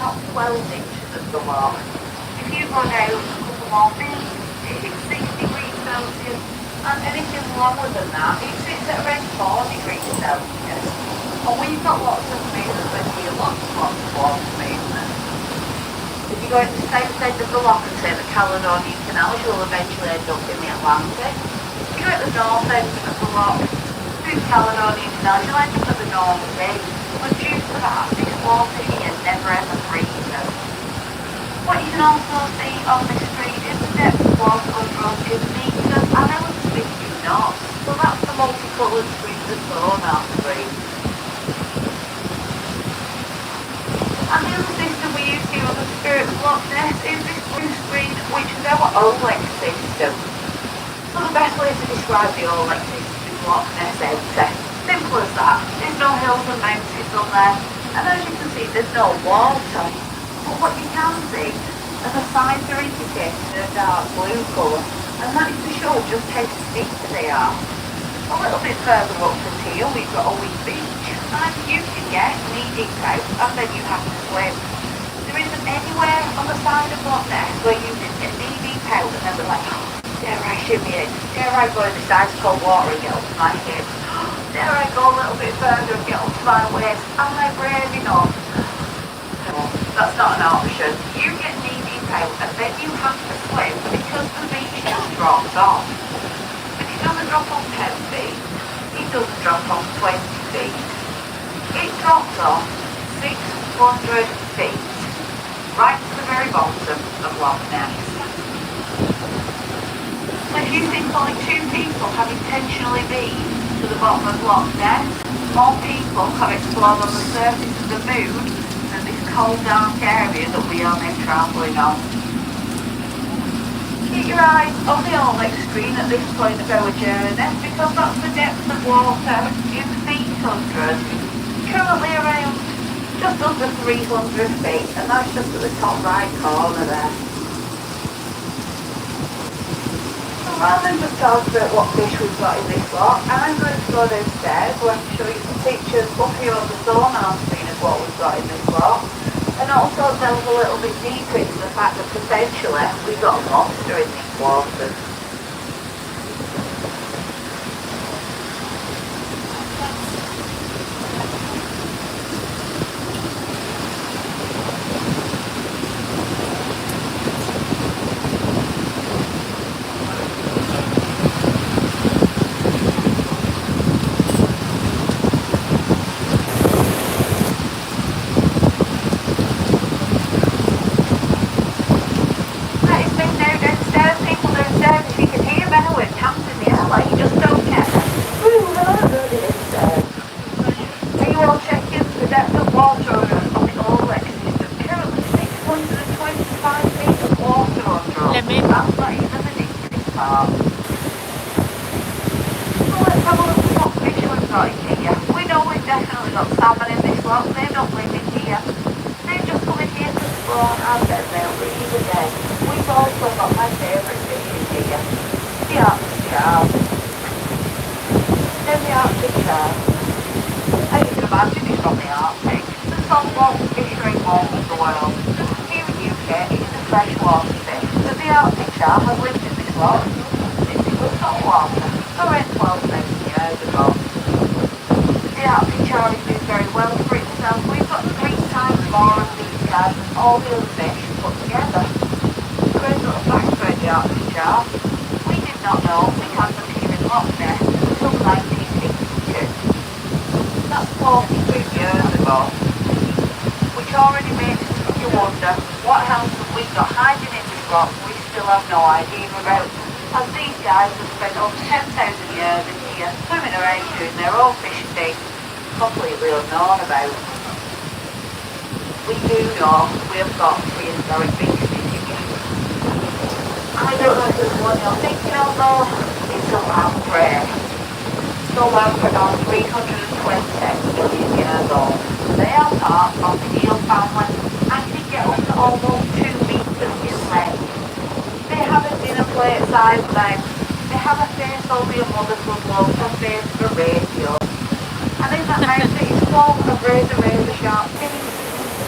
top 12 inches of the loch. If you go down a couple more feet, it hits 6 degrees Celsius, and anything lower than that, it sits at around 4 degrees Celsius. And we've got lots of movement here, lots of water movement. If you go at the south end of the loch and say the Caledonian Canal, you'll eventually end up in the Atlantic. If you go at the north end of the loch, through the Caledonian Canal, you'll end up at the North Sea. But due to that, this water here never ever freezes. What you can also see on this screen is the depth of water under us in meters and hours 50 knots. So that's the multicoloured screen, the sonar screen. And the other system we use here on the Spirit of Loch Ness is this blue screen, which is our OLEC system. So the best way to describe the OLEC system is Loch Ness empty. Simple as that. There's no hills and mountains on there, and as you can see, there's no water. But what you can see are the signs are indicated in a dark blue colour, and that is to show just how steep they are. A little bit further up from here, we've got a wee beach, and you can get knee-deep out, and then you have to swim. There isn't anywhere on the side of Loch Ness where you can get knee-deep out and then be like, oh, dare I shimmy in? Dare I go in this ice cold water and get up to my hips? Dare I go a little bit further and get up to my waist? Am I brave enough? No, that's not an option. You get knee-deep out and then you have to swim because the beach just drops off. But it doesn't drop on 10 feet. It doesn't drop on 20 feet. It drops off 600 feet. Right to the very bottom of Loch Ness. So if you think only 2 people have intentionally been to the bottom of Loch Ness, more people have explored on the surface of the moon than this cold dark area that we are now travelling on. Keep your eyes on the OLEC screen at this point of our journey because that's the depth of water in feet hundred. Currently around just under 300 feet, and that's just at the top right corner there. So rather than just talk about what fish we've got in this lot, I'm going to go downstairs where I can show you some pictures up here on the sonar screen of what we've got in this lot, and also delve a little bit deeper into the fact that potentially we've got a monster in these waters. All the other fish put together. Great little fact about the Arctic char. We did not know we had them here in Loch Ness until 1962. That's 42 years ago. Which already makes you wonder what else have we got hiding in this rock we still have no idea about. As these guys have spent over 10,000 years in here swimming around doing their own fishing thing, completely unknown about. We do know we have got prehistoric beasts in here. I don't know if there's one you're thinking of though. It's a lamprey. The lamprey are 320 million years old. They are part of the eel family and can get up to almost 2 meters in length. They have a dinner plate size now. They have a face only a mother could love, a face for radio. And in that mouth it is full of razor sharp teeth.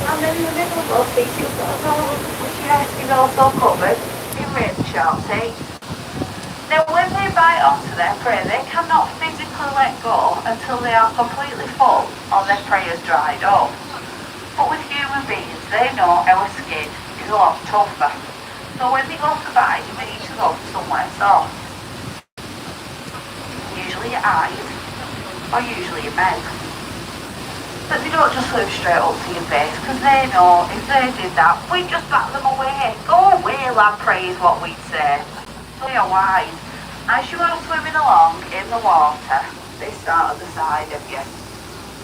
And then in the middle of those seats you've got a door which yes is also covered in rain shark teeth. Now when they bite onto their prey they cannot physically let go until they are completely full or their prey has dried up. But with human beings they know our skin is a lot tougher. So when they go to bite they need to go to somewhere soft. Usually your eyes or usually your mouth. But they don't just swim straight up to your face because they know if they did that, we'd just bat them away. Go away, lamprey is what we'd say. So you're wise. As you are swimming along in the water, they start at the side of you.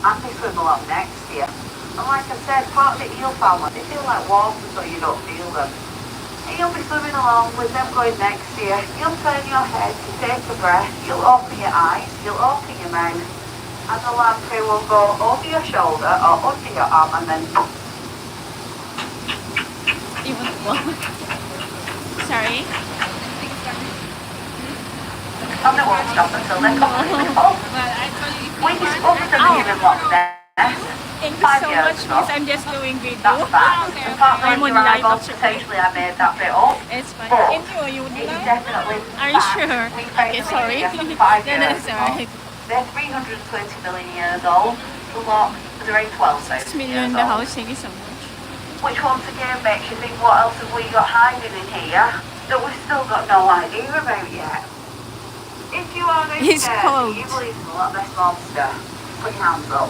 And they swim along next to you. And like I said, part of the eel family, they feel like water so you don't feel them. And you'll be swimming along with them going next to you. You'll turn your head, you take a breath, you'll open your eyes, you'll open your mouth. And the lamprey will go over your shoulder or under your arm and then... Sorry? And they won't stop until they're completely full. We discovered them here in Loch Ness Thank you 5 so years much, ago. Miss. I'm just doing video. That's fact. Okay. Apart I'm from on your live eyeballs, actually. potentially I made that bit up. It's fine. But Enjoy you it is now. definitely Are you fact. sure? We found Okay, them sorry. here 5 No, no, years it's ago. alright. They're 320 million years old. The lot is around 12,000 6 million years in the old. house. Thank you so much. Which once again makes you think, what else have we got hiding in here that we've still got no idea about yet? If you are going It's to cold. you believe in the Loch Ness monster, put your hands up.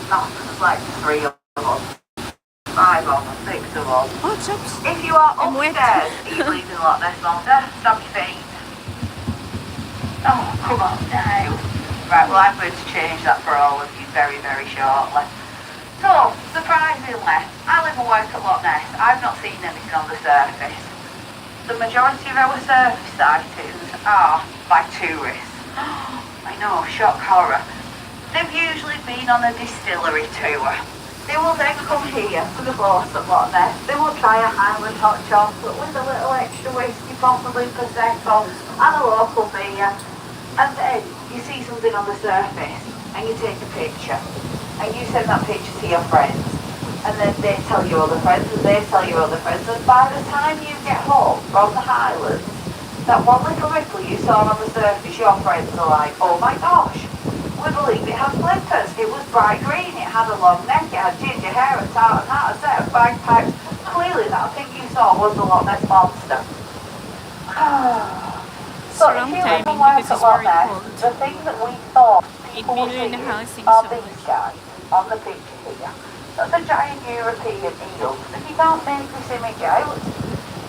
No, there's like 3 of us, 5 of us, 6 of us. Oh, chops. If you are I'm wet. upstairs and you believe in the Loch Ness monster, stamp your feet. Oh, come on now. Right, well I'm going to change that for all of you very, very shortly. So, surprisingly, I live and work at Loch Ness. I've not seen anything on the surface. The majority of our surface sightings are by tourists. I know, shock horror. They've usually been on a distillery tour. They will then come here for the boat at Loch Ness. They will try a Highland hot chocolate with a little extra whiskey, possibly Prosecco, and a local beer. And then you see something on the surface and you take a picture. And you send that picture to your friends. And then they tell your other friends and they tell your other friends. And by the time you get home from the Highlands, that one little ripple you saw on the surface, your friends are like, oh my gosh, we believe it had flippers. It was bright green, it had a long neck, it had ginger hair, a tartan hat, a set of bagpipes. Clearly that thing you saw was the Loch Ness monster. So if you live and work at Loch Ness, the thing that we thought people would see are these guys on the picture here. That's a giant European eel. If you can't make this image out,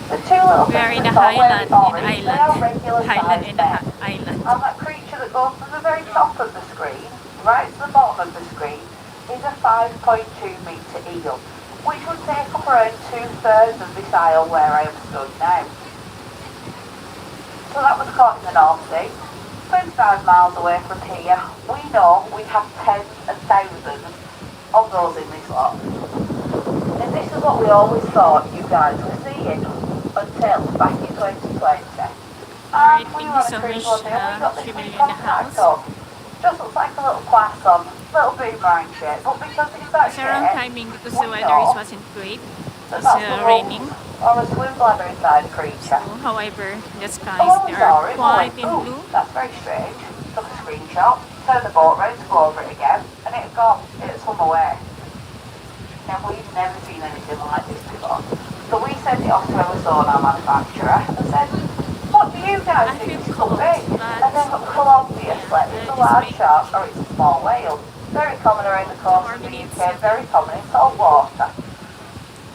the 2 little We are things in the that are Highland, wearing orange, they are Highland. regular Highland sized in the men. Island. And that creature that goes to the very top of the screen, right to the bottom of the screen, is a 5.2 metre eel, which would take up around 2/3 of this aisle where I am stood now. So that was caught in the North Sea, 25 miles away from here. We know we have tens and thousands of those in this lot. And this is what we always thought you guys were seeing until back in 2020. Alright, We thank were you on a so cruise much, one day and we got this 3 big million in the contact house. up. Just looks like a little croissant, little boomerang shape, but because it's that It's around shape, timing because we the weather know wasn't great. that It's that's a raining. or a swim bladder inside creature. So, however, the Oh, skies I'm they sorry, are white but and ooh, blue. that's very strange. Took a screenshot, turned the boat round to go over it again, and it had gone. It had swum away. Now, we've never seen anything like this before. So we sent it off to our sonar manufacturer and said, what do you guys I think feel this could cold, be? but And then, well, obviously, it's a large shark or it's a small whale. Very common around the coast of the UK, very common in salt water.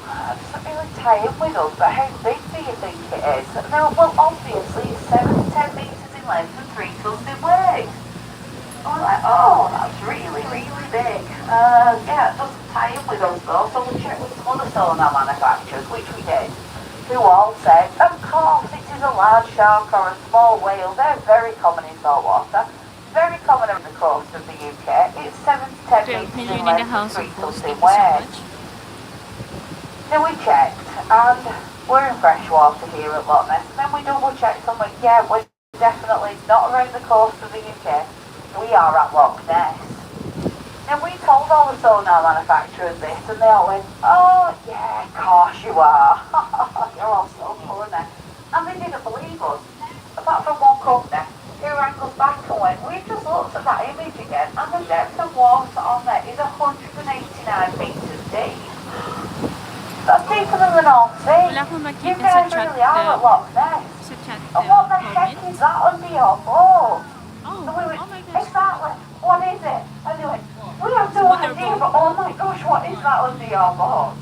It doesn't really tie in with us, but how big do you think it is? No, well, obviously, it's 7 to 10 metres in length and 3 tons in weight. And we're like, oh, that's really, really big. Yeah, it doesn't tie in with us though, so we checked with some other sonar manufacturers, which we did, who all said, of course, it is a large shark or a small whale. They're very common in salt water, very common on the coast of the UK. It's 7 to 10 12 metres million in in the length and house 3 of tons course. in Thank you so weight. much. Then we checked, and we're in freshwater here at Loch Ness, and then we double checked and went, yeah, we're definitely not around the coast of the UK. We are at Loch Ness. Now we told all the sonar manufacturers this and they all went, oh yeah, of course you are. You're all so funny. And they didn't believe us. Apart from one company who rang us back and went, we've just looked at that image again and the depth of water on there is 189 metres deep. That's deeper than the North Sea. Wala akong You makita guys sa chat, really are at Loch Ness. sa chat And what the heck comments. is that under your boat? Oh, And we went, oh my gosh. exactly, what is it? And they went, we have no idea, but oh my gosh, what is that under your boat?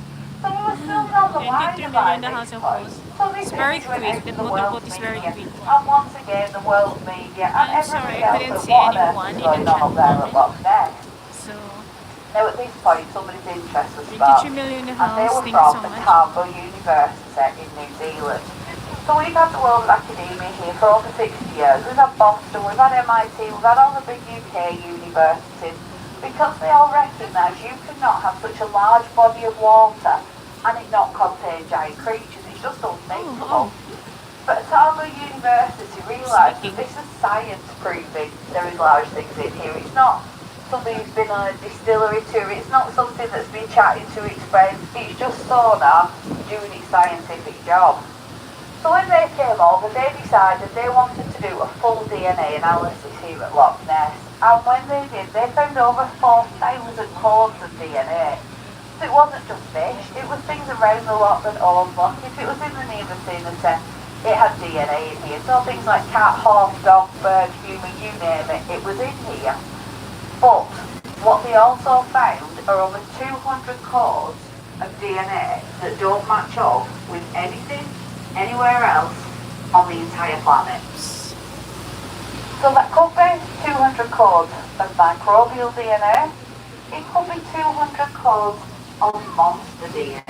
So we were still down the line 23 about million the this house of point. course. So this It's very image went quick. out to That the motorboat world's is very media. quick. And once again, the world's media and I'm sorry, everybody I else couldn't said, see what on earth anyone is in going the on chat up there at comment. Loch Ness? So, Now at this point, somebody's interest was 23 sparked. million the And they house. were Thank you from so the much. Canal University in New Zealand. So we've had the world of academia here for over 60 years. We've had Boston, we've had MIT, we've had all the big UK universities because they all recognise you cannot have such a large body of water and it not contain giant creatures. It's just unthinkable. But Otago University realised that this is science proving there is large things in here. It's not somebody who's been on a distillery tour. It's not something that's been chatting to its friends. It's just sonar doing its scientific job. So when they came over, they decided they wanted to do a full DNA analysis here at Loch Ness. And when they did, they found over 4,000 codes of DNA. So it wasn't just fish, it was things around the loch that owned Loch. If it was in the near vicinity, it had DNA in here. So things like cat, horse, dog, bird, human, you name it, it was in here. But what they also found are over 200 codes of DNA that don't match up with anything anywhere else on the entire planet. So that could be 200 codes of microbial DNA. It could be 200 codes of monster DNA.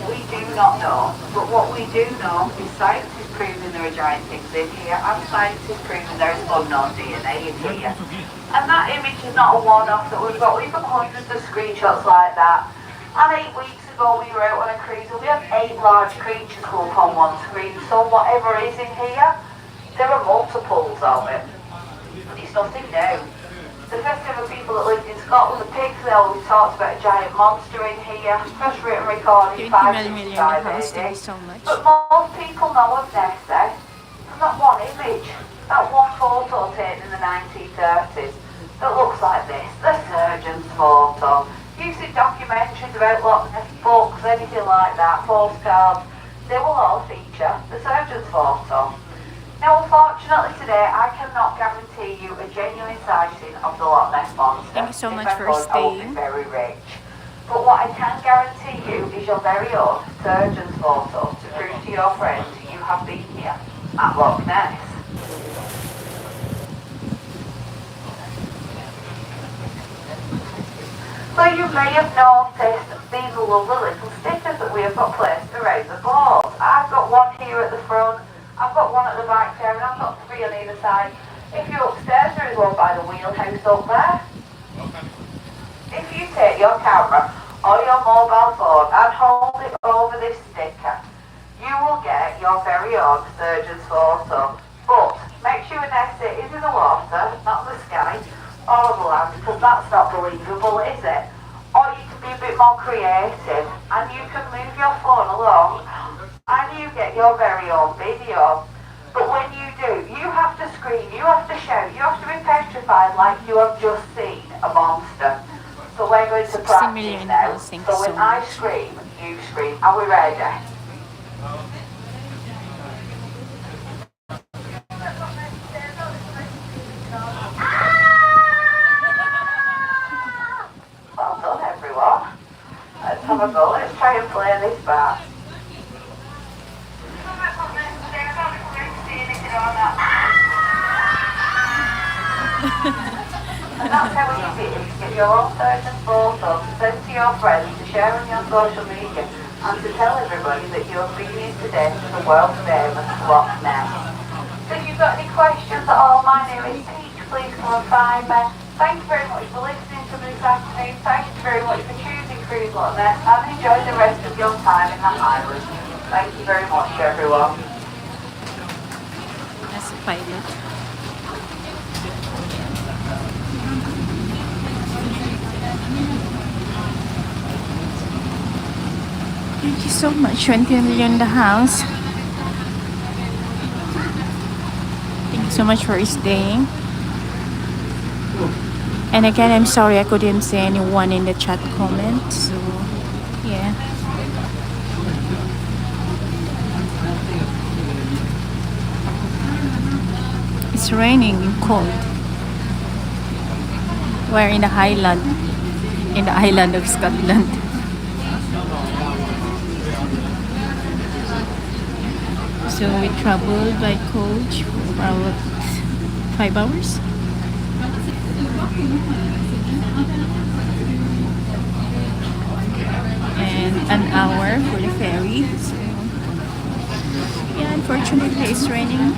We do not know, but what we do know is science is proving there are giant things in here, and science is proving there is unknown DNA in here. And that image is not a one-off that we've got. We've got hundreds of screenshots like that. And 8 weeks ago we were out on a cruise and we had 8 large creatures come up on one screen. So whatever is in here, there are multiples of it. It's nothing new. The first ever people that lived in Scotland, the pigs, they always talked about a giant monster in here. First written recording 565 AD. So much. But most people know of Ness there. There's not one image. That one photo taken in the 1930s that looks like this. The surgeon's photo. You see documentaries about Loch Ness, books, anything like that, postcards, they will all feature the surgeon's photo. Now unfortunately today I cannot guarantee you a genuine sighting of the Loch Ness monster. Thank you so much If I for could, I would be staying. very rich. But what I can guarantee you is your very own surgeon's photo to prove to your friends you have been here at Loch Ness. So you may have noticed these lovely little stickers that we have got placed around the boat. I've got one here at the front, I've got one at the back there, and I've got 3 on either side. If you're upstairs, there is one by the wheelhouse up there. If you take your camera or your mobile phone and hold it over this sticker, you will get your very own surgeon's photo. But make sure Ness it is in the water, not the sky, or on the land, because that's not believable, is it? Or you can be a bit more creative and you can move your phone along and you get your very own video. But when you do, you have to scream, you have to shout, you have to be petrified like you have just seen a monster. So we're going to 60 practice million now. views, thank So you when so I much. scream, you scream. Are we ready? Well done, everyone. Let's have a go. Let's try and play this back. And that's how easy it is to get your own surgeon's photo to send to your friends, to share on your social media, and to tell everybody that you have been here today to the world famous Loch Ness. So if you've got any questions at all, my name is Peach. Please come and find me. Thank you very much for listening to me this afternoon. Thank you very much for choosing Cruise Loch Ness, and enjoy the rest of your time in the Highlands. Thank you very much, everyone. As a pilot. Thank you so much. 20 million the house. Thank you so much for staying. And again, I'm sorry I couldn't see anyone in the chat comment. So, yeah. It's raining and cold. We're in the Highland of Scotland. So we traveled by coach for about 5 hours. And an hour for the ferry. So yeah, unfortunately it's raining.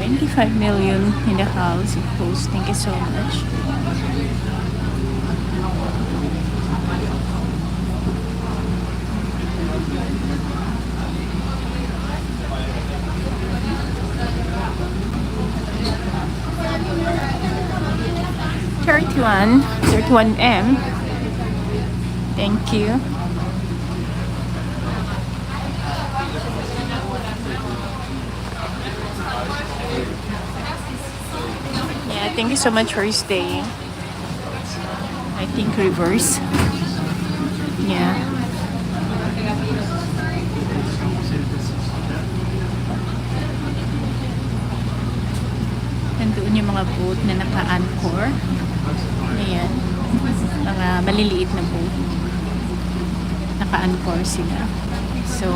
$25 million in the house. It posts. Thank you so much. $31 M. Thank you. Yeah, thank you so much for staying. I think reverse. Yeah. Nandoon yung mga boat na naka-anchor. Ayan. Mga maliliit na boat. Naka-anchor sila. So,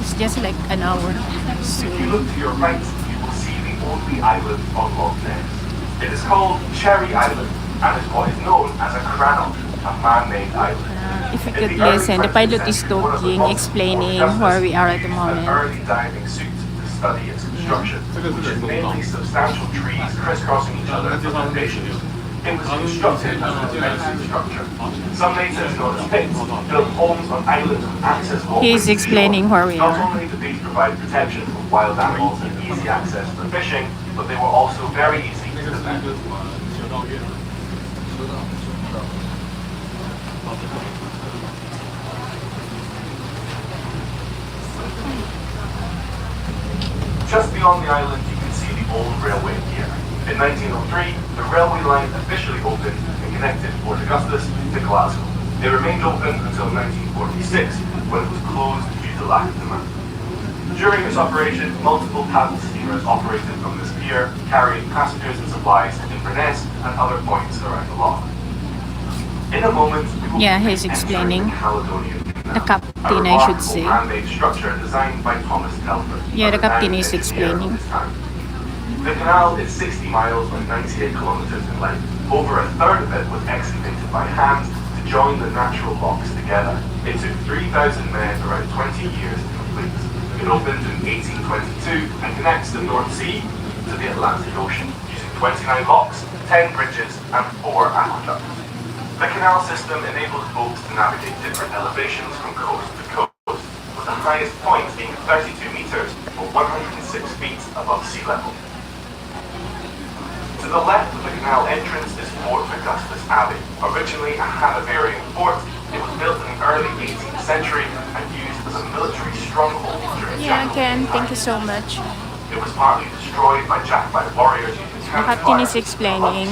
it's just like an hour. So, if you look to your right, you will see the only island on Loch Ness. It is called Cherry Island and is what is known as a Canal, a man-made island. if you could listen, the pilot is talking, explaining where we are at the moment. An early diving suit to study its construction, which is mainly substantial trees crisscrossing each other for foundations. It was constructed as a defensive structure. Some natives, known as Picts, built homes on islands with access walkways. He's explaining where we Not are. only did these provide protection from wild animals and easy access for fishing, but they were also very easy to defend. Just beyond the island, you can see the old railway here. In 1903, the railway line officially opened and connected Port Augustus to Glasgow. It remained open until 1946, when it was closed due to lack of demand. During its operation, multiple paddle steamers operated from this pier, carrying passengers and supplies to Inverness and other points around the loch. In a moment, we will He's explaining. The captain, I should say. Man-made structure designed by Thomas Telford. Yeah, the captain is explaining. The canal is 60 miles and 98 kilometers in length. Over a third of it was excavated by hand to join the natural locks together. It took 3,000 men around 20 years to complete. It opened in 1822 and connects the North Sea to the Atlantic Ocean using 29 locks, 10 bridges and 4 aqueducts. The canal system enables boats to navigate different elevations from coast to coast, with the highest point being 32 meters or 106 feet above sea level. To the left of the canal entrance is Fort Augustus Abbey. Originally a Hanoverian fort, it was built in the early 18th century and used as a military stronghold during Ken, thank you so much. It was partly destroyed by Jacobite warriors using The captain is explaining,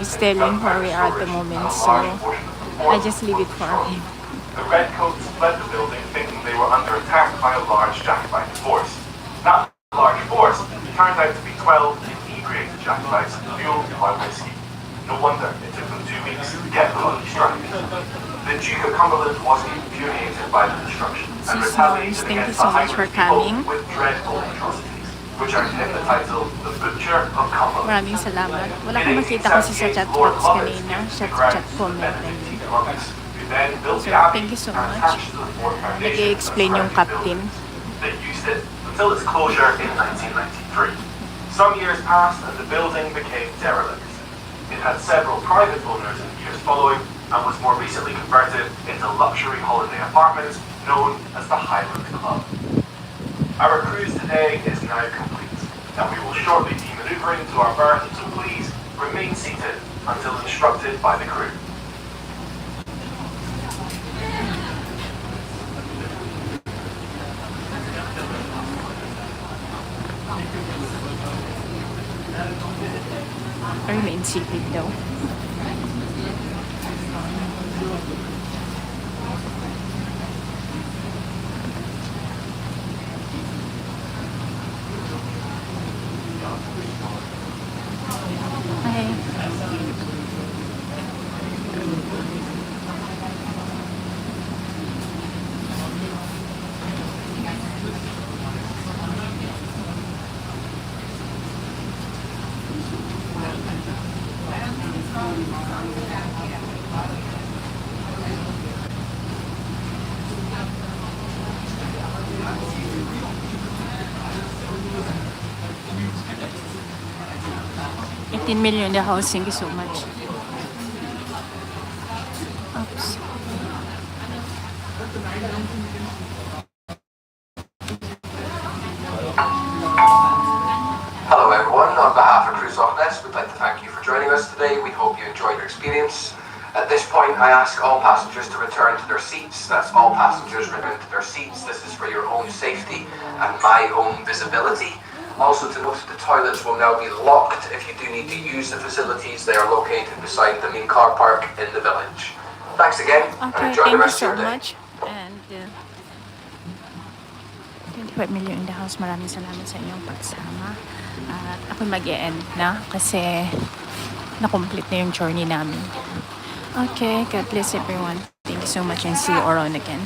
he's telling where we are at the moment, so I just leave it for him. The redcoats fled the building thinking they were under attack by a large Jacobite force. That large force turned out to be 12 inebriated Jacobites fueled by whiskey. No wonder it took them 2 weeks to get the lucky strike. The Duke of Cumberland wasn't infuriated by the destruction and retaliated Thank you against so the much for Highland people coming. with dreadful atrocities, which earned him the title the Butcher of Cumberland. Maraming salamat. Wala akong makita kasi sa chat box kanina, sa chat comment. So, thank you so much. Nag-i-explain yung captain. They used it until its closure in 1993. Some years passed and the building became derelict. It had several private owners in the years following and was more recently converted into luxury holiday apartments known as the Highland Club. Our cruise today is now complete, and we will shortly be manoeuvring to our berth, so please remain seated until instructed by the crew. Remain seated daw. Okay. 18 million in the house. Thank you so much. Oops. Hello everyone, on behalf of Cruise Loch Ness, we'd like to thank you for joining us today. We hope you enjoyed your experience. At this point, I ask all passengers to return to their seats. That's all passengers return to their seats. This is for your own safety and my own visibility. Also to note, the toilets will now be locked. If you do need to use the facilities, they are located beside the main car park in the village. Thanks again, and Okay, enjoy the thank you rest so of your day. much. And 25 million in the house. Maraming salamat sa inyong pagsama. At ako mag-e-end na kasi na-complete na yung journey namin. Okay, God bless everyone. Thank you so much and see you around again.